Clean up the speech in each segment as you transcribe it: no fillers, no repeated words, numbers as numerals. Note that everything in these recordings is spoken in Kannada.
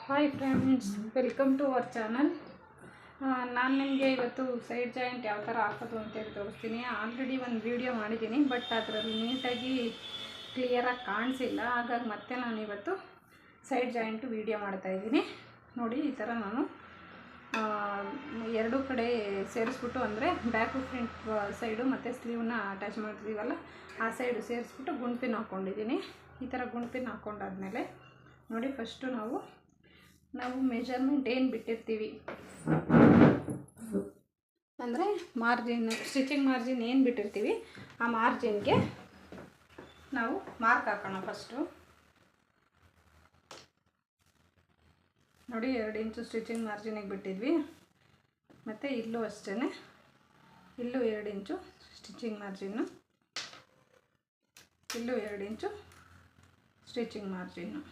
Hi friends, welcome to our channel. ನಾನು ನಿಮಗೆ ಇವತ್ತು ಸೈಡ್ ಜಾಯಿಂಟ್ ಯಾವ ಥರ ಹಾಕೋದು ಅಂತೇಳಿ ತೋರಿಸ್ತೀನಿ. ಆಲ್ರೆಡಿ ಒಂದು ವಿಡಿಯೋ ಮಾಡಿದ್ದೀನಿ, ಬಟ್ ಅದರಲ್ಲಿ ನೀಟಾಗಿ ಕ್ಲಿಯರಾಗಿ ಕಾಣಿಸಿಲ್ಲ. ಹಾಗಾಗಿ ಮತ್ತೆ ನಾನು ಇವತ್ತು ಸೈಡ್ ಜಾಯಿಂಟು ವಿಡಿಯೋ ಮಾಡ್ತಾಯಿದ್ದೀನಿ. ನೋಡಿ, ಈ ಥರ ನಾನು ಎರಡೂ ಕಡೆ ಸೇರಿಸ್ಬಿಟ್ಟು, ಅಂದರೆ ಬ್ಯಾಕು ಫ್ರಂಟ್ ಸೈಡು ಮತ್ತು ಸ್ಲೀವ್ನ ಅಟ್ಯಾಚ್ ಮಾಡ್ತಿದ್ದೀವಲ್ಲ, ಆ ಸೈಡು ಸೇರಿಸ್ಬಿಟ್ಟು ಗುಂಡ್ಪಿನ್ ಹಾಕ್ಕೊಂಡಿದ್ದೀನಿ. ಈ ಥರ ಗುಂಡ್ಪಿನ್ ಹಾಕ್ಕೊಂಡಾದ್ಮೇಲೆ ನೋಡಿ, ಫಸ್ಟು ನಾವು ಮೆಜರ್ಮೆಂಟ್ ಏನು ಬಿಟ್ಟಿರ್ತೀವಿ ಅಂದರೆ ಮಾರ್ಜಿನ್, ಸ್ಟಿಚಿಂಗ್ ಮಾರ್ಜಿನ್ ಏನು ಬಿಟ್ಟಿರ್ತೀವಿ ಆ ಮಾರ್ಜಿನ್ಗೆ ನಾವು ಮಾರ್ಕ್ ಹಾಕೋಣ. ಫಸ್ಟು ನೋಡಿ, 2 ಇಂಚು ಸ್ಟಿಚಿಂಗ್ ಮಾರ್ಜಿನಿಗೆ ಬಿಟ್ಟಿದ್ವಿ. ಮತ್ತು ಇಲ್ಲೂ ಅಷ್ಟೇ, ಇಲ್ಲೂ 2 ಇಂಚು ಸ್ಟಿಚಿಂಗ್ ಮಾರ್ಜಿನ್ನು, ಇಲ್ಲೂ 2 ಇಂಚು ಸ್ಟಿಚಿಂಗ್ ಮಾರ್ಜಿನ್ನು.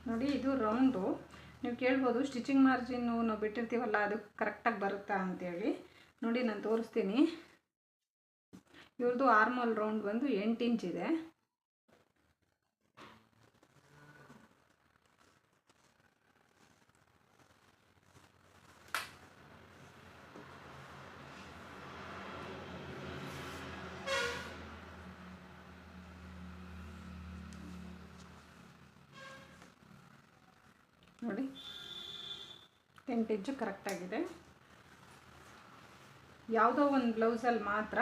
ನೋಡಿ, ಇದು ರೌಂಡು. ನೀವು ಕೇಳ್ಬೋದು, ಸ್ಟಿಚಿಂಗ್ ಮಾರ್ಜಿನ್ನು ನಾವು ಬಿಟ್ಟಿರ್ತೀವಲ್ಲ ಅದು ಕರೆಕ್ಟಾಗಿ ಬರುತ್ತಾ ಅಂತೇಳಿ. ನೋಡಿ, ನಾನು ತೋರಿಸ್ತೀನಿ. ಇವ್ರದ್ದು ಆರ್ಮೋಲ್ ರೌಂಡ್ ಬಂದು 8 ಇಂಚ್ ಇದೆ. ನೋಡಿ, 8 ಇಂಚು ಕರೆಕ್ಟಾಗಿದೆ. ಯಾವುದೋ ಒಂದು ಬ್ಲೌಸಲ್ಲಿ ಮಾತ್ರ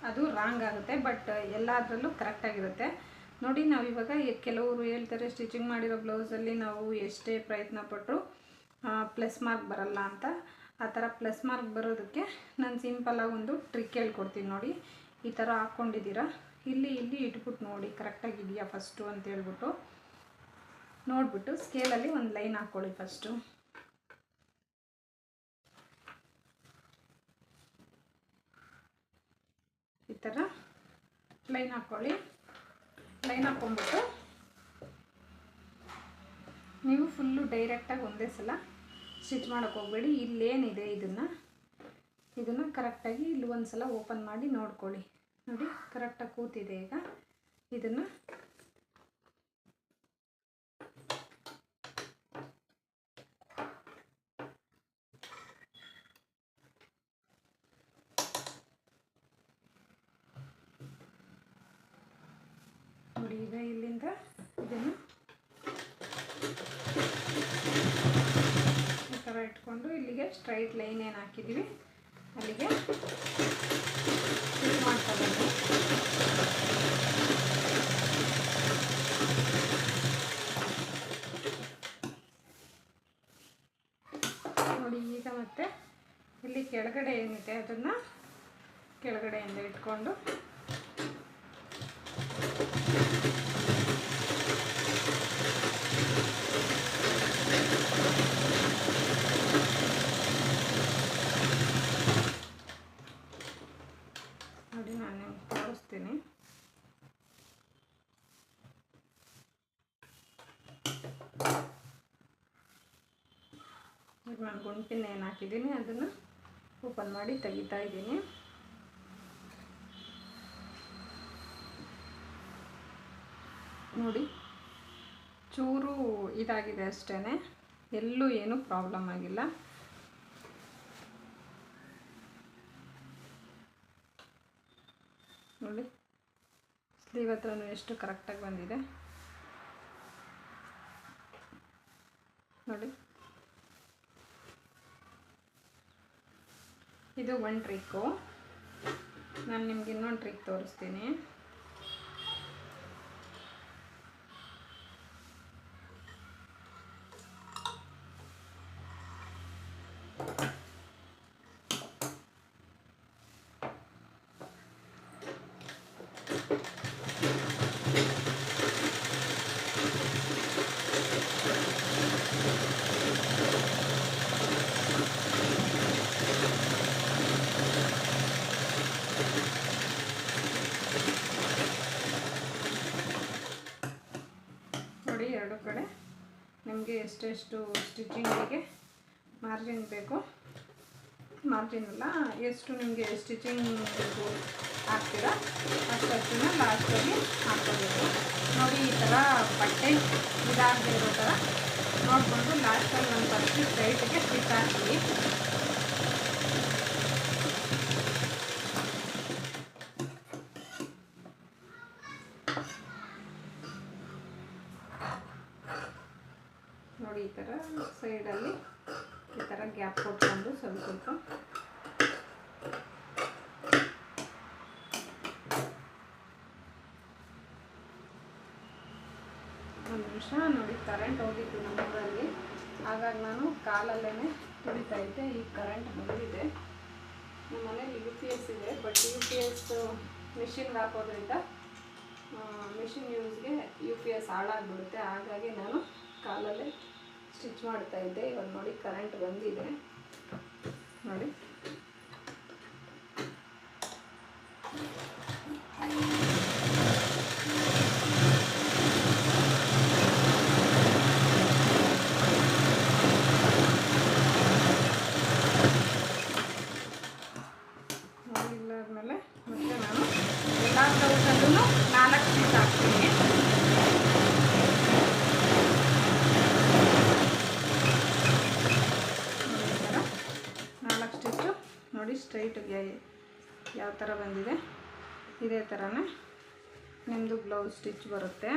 ಅದು ರಾಂಗ್ ಆಗುತ್ತೆ, ಬಟ್ ಎಲ್ಲದರಲ್ಲೂ ಕರೆಕ್ಟಾಗಿರುತ್ತೆ. ನೋಡಿ, ನಾವಿವಾಗ ಕೆಲವರು ಹೇಳ್ತಾರೆ ಸ್ಟಿಚಿಂಗ್ ಮಾಡಿರೋ ಬ್ಲೌಸಲ್ಲಿ ನಾವು ಎಷ್ಟೇ ಪ್ರಯತ್ನ ಪಟ್ಟರು ಪ್ಲಸ್ ಮಾರ್ಕ್ ಬರಲ್ಲ ಅಂತ. ಆ ಥರ ಪ್ಲಸ್ ಮಾರ್ಕ್ ಬರೋದಕ್ಕೆ ನಾನು ಸಿಂಪಲಾಗಿ ಒಂದು ಟ್ರಿಕ್ ಹೇಳ್ಕೊಡ್ತೀನಿ. ನೋಡಿ, ಈ ಥರ ಹಾಕ್ಕೊಂಡಿದ್ದೀರಾ, ಇಲ್ಲಿ ಇಟ್ಬಿಟ್ಟು ನೋಡಿ ಕರೆಕ್ಟಾಗಿದೆಯಾ ಫಸ್ಟು ಅಂತ ಹೇಳ್ಬಿಟ್ಟು ನೋಡಿಬಿಟ್ಟು ಸ್ಕೇಲಲ್ಲಿ ಒಂದು ಲೈನ್ ಹಾಕ್ಕೊಳ್ಳಿ. ಫಸ್ಟು ಈ ಥರ ಲೈನ್ ಹಾಕ್ಕೊಳ್ಳಿ. ಲೈನ್ ಹಾಕ್ಕೊಂಡ್ಬಿಟ್ಟು ನೀವು ಫುಲ್ಲು ಡೈರೆಕ್ಟಾಗಿ ಒಂದೇ ಸಲ ಸ್ಟಿಚ್ ಮಾಡೋಕ್ಕೆ ಹೋಗಬೇಡಿ. ಇಲ್ಲೇನಿದೆ ಇದನ್ನು ಕರೆಕ್ಟಾಗಿ ಇಲ್ಲಿ ಒಂದು ಸಲ ಓಪನ್ ಮಾಡಿ ನೋಡ್ಕೊಳ್ಳಿ. ನೋಡಿ, ಕರೆಕ್ಟಾಗಿ ಕೂತಿದೆ. ಈಗ ಇದನ್ನು ನೋಡಿ, ಈಗ ಇಲ್ಲಿಂದ ಇದನ್ನು ಈ ಥರ ಇಟ್ಕೊಂಡು ಇಲ್ಲಿಗೆ ಸ್ಟ್ರೈಟ್ ಲೈನ್ ಏನು ಹಾಕಿದ್ದೀವಿ ಅಲ್ಲಿಗೆ ಸ್ಟಿಚ್ ಮಾಡ್ಕೊಬೇಕು. ನೋಡಿ, ಈಗ ಮತ್ತೆ ಇಲ್ಲಿ ಕೆಳಗಡೆ ಏನಿದೆ ಅದನ್ನು ಕೆಳಗಡೆಯಿಂದ ಇಟ್ಕೊಂಡು ನೋಡಿ, ನಾನು ನಿಮ್ಗೆ ತೋರಿಸ್ತೀನಿ. ಈಗ ನಾನು ಗುಂಪಿನ ಏನು ಹಾಕಿದ್ದೀನಿ ಅದನ್ನು ಓಪನ್ ಮಾಡಿ ತೆಗಿತಾ ಇದ್ದೀನಿ. ನೋಡಿ, ಚೂರು ಇದಾಗಿದೆ ಅಷ್ಟೇ, ಎಲ್ಲೂ ಏನೂ ಪ್ರಾಬ್ಲಮ್ ಆಗಿಲ್ಲ. ನೋಡಿ, ಸ್ಲೀವ್ ಹತ್ರನೂ ಎಷ್ಟು ಕರೆಕ್ಟಾಗಿ ಬಂದಿದೆ. ನೋಡಿ, ಇದು ಒಂದು ಟ್ರಿಕ್ಕು. ನಾನು ನಿಮ್ಗೆ ಇನ್ನೊಂದು ಟ್ರಿಕ್ ತೋರಿಸ್ತೀನಿ. ನೋಡಿ, ಎರಡು ಕಡೆ ನಿಮಗೆ ಎಷ್ಟೆಷ್ಟು ಸ್ಟಿಚಿಂಗಿಗೆ ಮಾರ್ಜಿನ್ ಬೇಕು, ಮಾರ್ಜಿನ್ ಅಲ್ಲ, ಎಷ್ಟು ನಿಮಗೆ ಸ್ಟಿಚಿಂಗ್ ಹಾಕ್ತೀರಾ ಅಷ್ಟನ್ನು ಲಾಸ್ಟಲ್ಲಿ ಹಾಕ್ಕೋಬೇಕು. ಥರ ಬಟ್ಟೆ ಇದಾಗದೇ ಇರೋ ಥರ ನೋಡಿಕೊಂಡು ಲಾಸ್ಟಲ್ಲಿ ಒಂದು ಫಸ್ಟ್ ಸ್ಟ್ರೈಟಿಗೆ ಸ್ಟಿಚ್ ಹಾಕ್ತೀವಿ. ನೋಡಿ ಈ ಥರ ಸೈಡಲ್ಲಿ ಈ ಥರ ಗ್ಯಾಪ್ ಕೊಟ್ಕೊಂಡು ಸ್ವಲ್ಪ ಒಂದು ನಿಮಿಷ. ನೋಡಿ ಕರೆಂಟ್ ಹೋಗಿತ್ತು ನಮ್ಮೂರಲ್ಲಿ, ಹಾಗಾಗಿ ನಾನು ಕಾಲಲ್ಲೇ ತುಳಿತಾ ಇದ್ದೆ. ಈಗ ಕರೆಂಟ್ ಬಂದಿದೆ. ನಮ್ಮ ಮನೇಲಿ UPS ಇದೆ, ಬಟ್ UPS ಮಿಷಿನ್ಗೆ ಹಾಕೋದ್ರಿಂದ ಮಿಷಿನ್ ಯೂಸ್ಗೆ UPS ಹಾಳಾಗ್ಬಿಡುತ್ತೆ. ಹಾಗಾಗಿ ನಾನು ಕಾಲಲ್ಲೇ ಸ್ಟಿಚ್ ಮಾಡ್ತಾ ಇದ್ದೆ. ಇವಾಗ ನೋಡಿ ಕರೆಂಟ್ ಬಂದಿದೆ. ನೋಡಿ ಇಲ್ಲಾದ್ಮೇಲೆ ಮತ್ತೆ ನಾನು ಎಲ್ಲ ಬ್ಲೌಸಲ್ಲೂ 4 ಸ್ಟಿಚ್ ಹಾಕ್ತೀನಿ. ನೋಡಿ ಸ್ಟ್ರೈಟ್ಗೆ ಯಾವ ಥರ ಬಂದಿದೆ, ಇದೇ ಥರನೇ ನಿಮ್ಮದು ಬ್ಲೌಸ್ ಸ್ಟಿಚ್ ಬರುತ್ತೆ.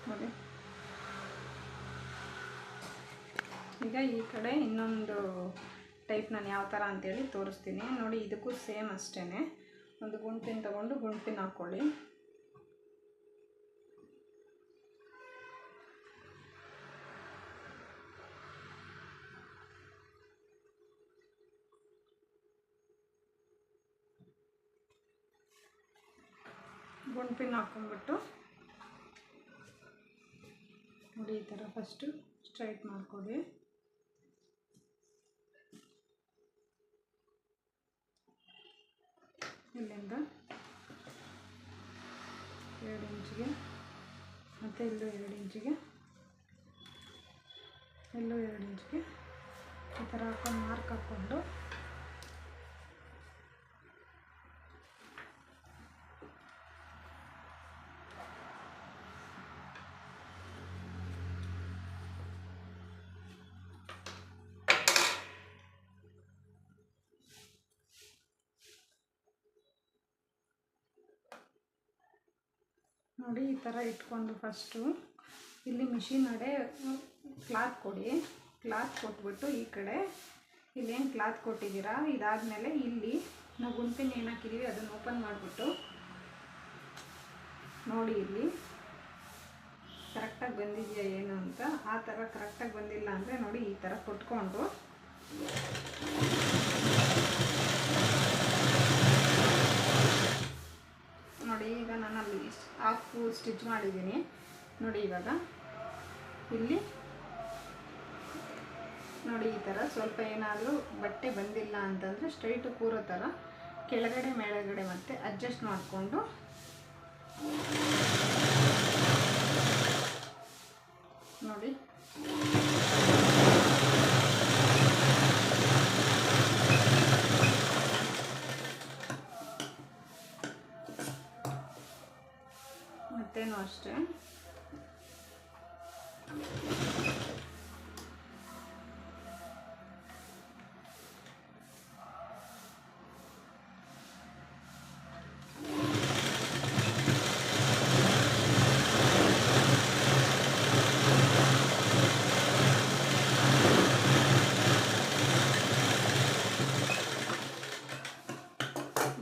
ನೋಡಿ ಈಗ ಈ ಕಡೆ ಇನ್ನೊಂದು ಟೈಪ್ ನಾನು ಯಾವ ಥರ ಅಂತೇಳಿ ತೋರಿಸ್ತೀನಿ. ನೋಡಿ ಇದಕ್ಕೂ ಸೇಮ್ ಅಷ್ಟೇ, ಒಂದು ಗುಂಪಿನ ತೊಗೊಂಡು ಗುಂಪಿನ ಹಾಕ್ಕೊಳ್ಳಿ. ಗುಂಪಿನ ಹಾಕ್ಕೊಂಡ್ಬಿಟ್ಟು ನೋಡಿ ಈ ಥರ ಫಸ್ಟು ಸ್ಟ್ರೈಟ್ ಮಾಡ್ಕೊಳ್ಳಿ. ಇಲ್ಲಿಂದ 2 ಇಂಚಿಗೆ ಮತ್ತು ಇಲ್ಲೂ 2 ಇಂಚಿಗೆ, ಎಲ್ಲೂ 2 ಇಂಚಿಗೆ ಈ ಥರ ಹಾಕೊಂಡು ಮಾರ್ಕ್ ಹಾಕ್ಕೊಂಡು ನೋಡಿ ಈ ಥರ ಇಟ್ಕೊಂಡು ಫಸ್ಟು ಇಲ್ಲಿ ಮಿಷಿನ್ ಅಡೆ ಕ್ಲಾತ್ ಕೊಡಿ. ಕ್ಲಾತ್ ಕೊಟ್ಬಿಟ್ಟು ಈ ಕಡೆ ಇಲ್ಲೇನು ಕ್ಲಾತ್ ಕೊಟ್ಟಿದ್ದೀರಾ ಇದಾದಮೇಲೆ ಇಲ್ಲಿ ನಾವು ಗುಂಪಿನ ಏನು ಹಾಕಿದ್ದೀವಿ ಅದನ್ನು ಓಪನ್ ಮಾಡಿಬಿಟ್ಟು ನೋಡಿ ಇಲ್ಲಿ ಕರೆಕ್ಟಾಗಿ ಬಂದಿದೆಯಾ ಏನು ಅಂತ. ಆ ಥರ ಕರೆಕ್ಟಾಗಿ ಬಂದಿಲ್ಲ ಅಂದರೆ ನೋಡಿ ಈ ಥರ ಕೊಟ್ಕೊಂಡು ನೋಡಿ ಈಗ ನಾನು ಅಲ್ಲಿ ಹಾಫ್ ಸ್ಟಿಚ್ ಮಾಡಿದ್ದೀನಿ. ನೋಡಿ ಇವಾಗ ಇಲ್ಲಿ ನೋಡಿ ಈ ಥರ ಸ್ವಲ್ಪ ಏನಾದರೂ ಬಟ್ಟೆ ಬಂದಿಲ್ಲ ಅಂತಂದರೆ ಸ್ಟ್ರೈಟು ಕೂರೋ ಥರ ಕೆಳಗಡೆ ಮೇಳಗಡೆ ಮತ್ತೆ ಅಡ್ಜಸ್ಟ್ ಮಾಡಿಕೊಂಡು ನೋಡಿ ಮತ್ತೇನು ಅಷ್ಟೇ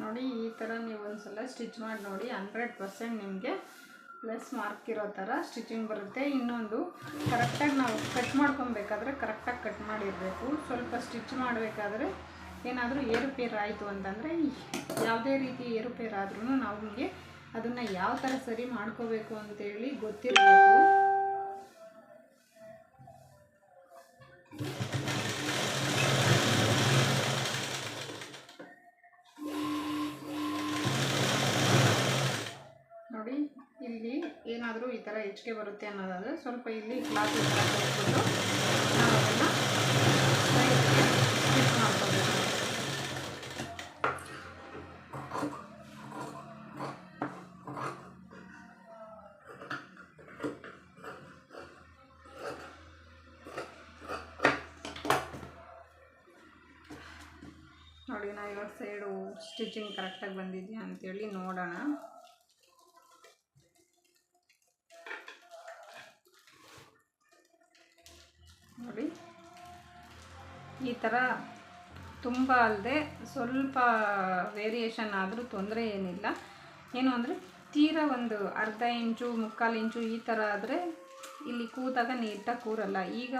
ನೋಡಿ ಈ ಥರ ನೀವು ಒಂದ್ಸಲ ಸ್ಟಿಚ್ ಮಾಡಿ ನೋಡಿ 100% ನಿಮಗೆ ಪ್ಲಸ್ ಮಾರ್ಕ್ ಇರೋ ಥರ ಸ್ಟಿಚಿಂಗ್ ಬರುತ್ತೆ. ಇನ್ನೊಂದು ಕರೆಕ್ಟಾಗಿ ನಾವು ಕಟ್ ಮಾಡ್ಕೊಬೇಕಾದ್ರೆ ಕರೆಕ್ಟಾಗಿ ಕಟ್ ಮಾಡಿರಬೇಕು. ಸ್ವಲ್ಪ ಸ್ಟಿಚ್ ಮಾಡಬೇಕಾದ್ರೆ ಏನಾದರೂ ಏರುಪೇರು ಆಯಿತು ಅಂತಂದರೆ ಯಾವುದೇ ರೀತಿ ಏರುಪೇರು ಆದ್ರೂ ನಾವು ನಮಗೆ ಅದನ್ನು ಯಾವ ಥರ ಸರಿ ಮಾಡ್ಕೋಬೇಕು ಅಂತೇಳಿ ಗೊತ್ತಿರಬೇಕು. ನೋಡಿ ಇಲ್ಲಿ ಏನಾದರೂ ಈ ಥರ ಹೆಚ್ಚಿಗೆ ಬರುತ್ತೆ ಅನ್ನೋದಾದರೆ ಸ್ವಲ್ಪ ಇಲ್ಲಿ ಕ್ಲಾತ್ ಹಾಕಿಬಿಟ್ಟು ನಾವು ಅದನ್ನು ಸ್ಟಿಚ್ ಮಾಡ್ಕೋಬೇಕು. ನೋಡಿ ನಾವು ಇವಾಗ ಸೈಡು ಸ್ಟಿಚಿಂಗ್ ಕರೆಕ್ಟಾಗಿ ಬಂದಿದೆಯಾ ಅಂಥೇಳಿ ನೋಡೋಣ. ನೋಡಿ ಈ ಥರ ತುಂಬ ಅಲ್ಲದೆ ಸ್ವಲ್ಪ ವೇರಿಯೇಷನ್ ಆದರೂ ತೊಂದರೆ ಏನಿಲ್ಲ. ಏನು ಅಂದರೆ ತೀರಾ ಒಂದು ಅರ್ಧ ಇಂಚು 3/4 ಇಂಚು ಈ ಥರ ಆದರೆ ಇಲ್ಲಿ ಕೂತಾಗ ನೀಟಾಗಿ ಕೂರಲ್ಲ. ಈಗ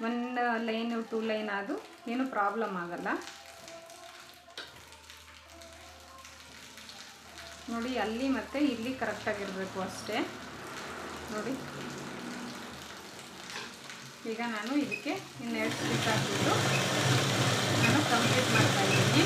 1 ಲೈನು 2 ಲೈನ್ ಅದು ಏನೂ ಪ್ರಾಬ್ಲಮ್ ಆಗಲ್ಲ. ನೋಡಿ ಅಲ್ಲಿ ಮತ್ತು ಇಲ್ಲಿ ಕರೆಕ್ಟಾಗಿರಬೇಕು ಅಷ್ಟೇ. ನೋಡಿ ಈಗ ನಾನು ಇದಕ್ಕೆ ಇನ್ನೆರಡು ಸ್ಟಿಚ್ ಹಾಕಿಬಿಟ್ಟು ನಾನು ಕಂಪ್ಲೀಟ್ ಮಾಡ್ತಾಯಿದ್ದೀನಿ.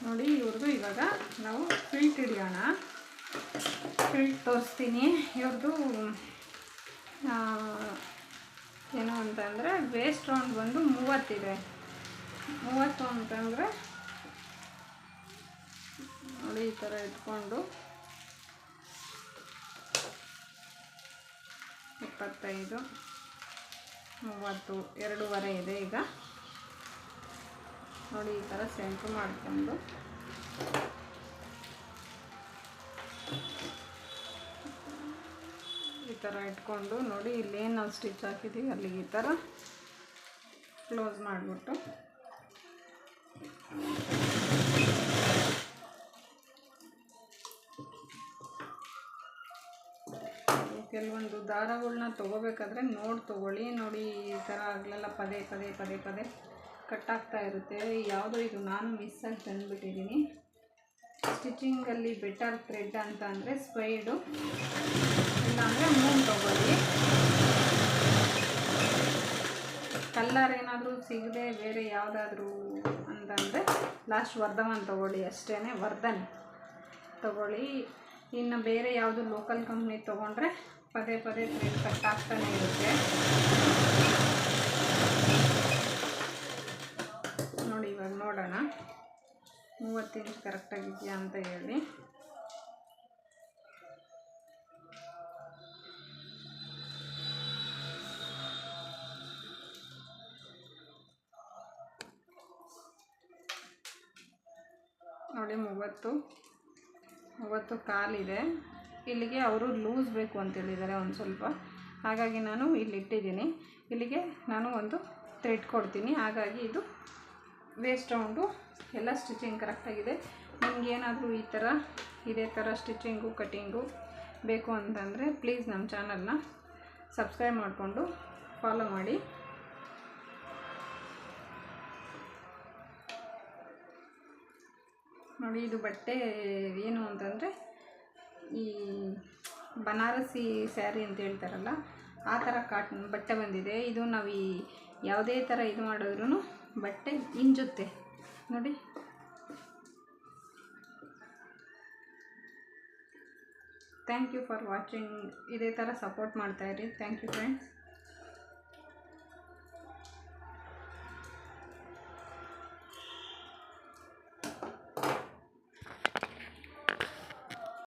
ನೋಡಿ ಇವ್ರದ್ದು ಇವಾಗ ನಾವು ಫಿಲ್ಟ್ ಹಿಡಿಯೋಣ. ಫಿಲ್ಟ್ ತೋರಿಸ್ತೀನಿ. ಇವ್ರದ್ದು ಏನು ಅಂತಂದರೆ ವೇಸ್ಟ್ ರೌಂಡ್ ಬಂದು 30 ಇದೆ. 30 ಅಂತಂದರೆ ನೋಡಿ ಈ ಥರ ಇಟ್ಕೊಂಡು 25 30 2.5 ಇದೆ. ಈಗ ನೋಡಿ ಈ ಥರ ಸೆಂಟ್ರ್ ಮಾಡಿಕೊಂಡು ಈ ಥರ ಇಟ್ಕೊಂಡು ನೋಡಿ ಇಲ್ಲೇನು ನಾವು ಸ್ಟಿಚ್ ಹಾಕಿದ್ದೀವಿ ಅಲ್ಲಿಗೆ ಈ ಥರ ಕ್ಲೋಸ್ ಮಾಡಿಬಿಟ್ಟು ಕೆಲವೊಂದು ದಾರಗಳನ್ನ ತೊಗೋಬೇಕಾದ್ರೆ ನೋಡಿ ತೊಗೊಳ್ಳಿ. ನೋಡಿ ಈ ಥರ ಆಗಲೆಲ್ಲ ಪದೇ ಪದೇ ಪದೇ ಪದೇ ಕಟ್ಟಾಗ್ತಾ ಇರುತ್ತೆ. ಯಾವುದೋ ಇದು ನಾನು ಮಿಸ್ಸಾಗಿ ತಂದುಬಿಟ್ಟಿದ್ದೀನಿ. ಸ್ಟಿಚಿಂಗಲ್ಲಿ ಬೆಟರ್ ಥ್ರೆಡ್ ಅಂತ ಅಂದರೆ ಸ್ಪೈಡು, ಇಲ್ಲಾಂದರೆ ಮೂನ್ ತೊಗೊಳ್ಳಿ. ಕಲ್ಲರ್ ಏನಾದರೂ ಸಿಗದೆ ಬೇರೆ ಯಾವುದಾದ್ರೂ ಅಂತಂದರೆ ಲಾಸ್ಟ್ ವರ್ಧಮಾನ್ ತೊಗೊಳ್ಳಿ ಅಷ್ಟೇ. ವರ್ಧನ್ ತೊಗೊಳ್ಳಿ. ಇನ್ನು ಬೇರೆ ಯಾವುದು ಲೋಕಲ್ ಕಂಪ್ನಿ ತೊಗೊಂಡ್ರೆ ಪದೇ ಪದೇ ಥ್ರೆಡ್ ಕಟ್ಟಾಗ್ತಾನೆ ಇರುತ್ತೆ. ನೋಡಿ ಇವಾಗ ನೋಡೋಣ 30 ಇಂಚ್ ಕರೆಕ್ಟಾಗಿದೆಯಾ ಅಂತ ಹೇಳಿ. ನೋಡಿ 30 ಕಾಲಿದೆ. ಇಲ್ಲಿಗೆ ಅವರು ಲೂಸ್ ಬೇಕು ಅಂತೇಳಿದ್ದಾರೆ ಒಂದು ಸ್ವಲ್ಪ. ಹಾಗಾಗಿ ನಾನು ಇಲ್ಲಿ ಇಟ್ಟಿದ್ದೀನಿ. ಇಲ್ಲಿಗೆ ನಾನು ಒಂದು ಥ್ರೆಡ್ ಕೊಡ್ತೀನಿ. ಹಾಗಾಗಿ ಇದು ವೇಸ್ಟ್ ರೌಂಡು ಎಲ್ಲ ಸ್ಟಿಚಿಂಗ್ ಕರೆಕ್ಟಾಗಿದೆ. ನಿಮಗೇನಾದರೂ ಈ ಥರ ಇದೇ ಥರ ಸ್ಟಿಚಿಂಗು ಕಟ್ಟಿಂಗು ಬೇಕು ಅಂತಂದರೆ ಪ್ಲೀಸ್ ನಮ್ಮ ಚಾನಲ್ನ ಸಬ್ಸ್ಕ್ರೈಬ್ ಮಾಡಿಕೊಂಡು ಫಾಲೋ ಮಾಡಿ. ನೋಡಿ ಇದು ಬಟ್ಟೆ ಏನು ಅಂತಂದರೆ ಈ ಬನಾರಸಿ ಸ್ಯಾರಿ ಅಂತ ಹೇಳ್ತಾರಲ್ಲ ಆ ಥರ ಕಾಟನ್ ಬಟ್ಟೆ ಬಂದಿದೆ. ಇದು ನಾವು ಯಾವುದೇ ಥರ ಇದು ಮಾಡಿದ್ರೂ ಬಟ್ಟೆ ಇಂಜುತ್ತೆ ನೋಡಿ. Thank you for watching. ಇದೇ ಥರ ಸಪೋರ್ಟ್ ಮಾಡ್ತಾಯಿರಿ. Thank you friends.